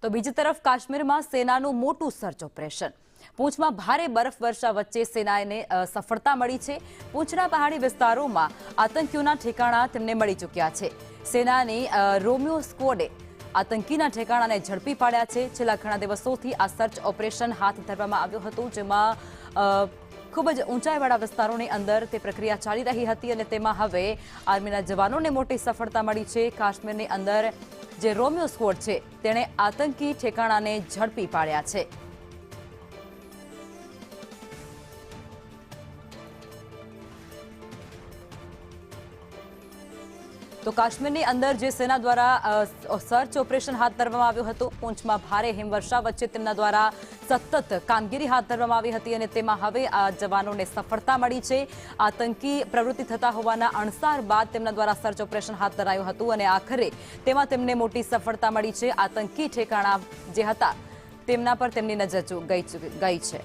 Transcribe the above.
તો બીજી તરફ કાશ્મીરમાં સેનાનું મોટું સર્ચ ઓપરેશન। પૂંછમાં ભારે બરફવર્ષા વચ્ચે સેનાને સફળતા મળી છે। પૂંછના પહાડી વિસ્તારોમાં આતંકીઓના ઠેકાણા તેમને મળી ચૂક્યા છે। સેનાની રોમિયો સ્ક્વોડે આતંકીના ઠેકાણાને ઝડપી પાડ્યા છે। છેલ્લા ઘણા દિવસોથી આ સર્ચ ઓપરેશન હાથ ધરવામાં આવ્યું હતું, જેમાં ખૂબ જ ઊંચાઈવાળા વિસ્તારોની અંદર તે પ્રક્રિયા ચાલી રહી હતી અને તેમાં હવે આર્મીના જવાનોને મોટી સફળતા મળી છે। કાશ્મીરની અંદર જે રોમિયો સ્ક્વોડ છે તેણે આતંકી ઠેકાણાને ઝડપી પાડ્યા છે। તો કાશ્મીરની અંદર જે સેના દ્વારા સર્ચ ઓપરેશન હાથ ધરવામાં આવ્યું હતું, પૂંછમાં ભારે હિમવર્ષા વચ્ચે તેમના દ્વારા સતત કામગીરી હાથ ધરવામાં આવી હતી અને તેમાં હવે આ જવાનોને સફળતા મળી છે। આતંકી પ્રવૃત્તિ થતા હોવાના અણસાર બાદ તેમના દ્વારા સર્ચ ઓપરેશન હાથ ધરાયું હતું અને આખરે તેમાં તેમને મોટી સફળતા મળી છે। આતંકી ઠેકાણા જે હતા તેમના પર તેમની નજર ગઈ છે।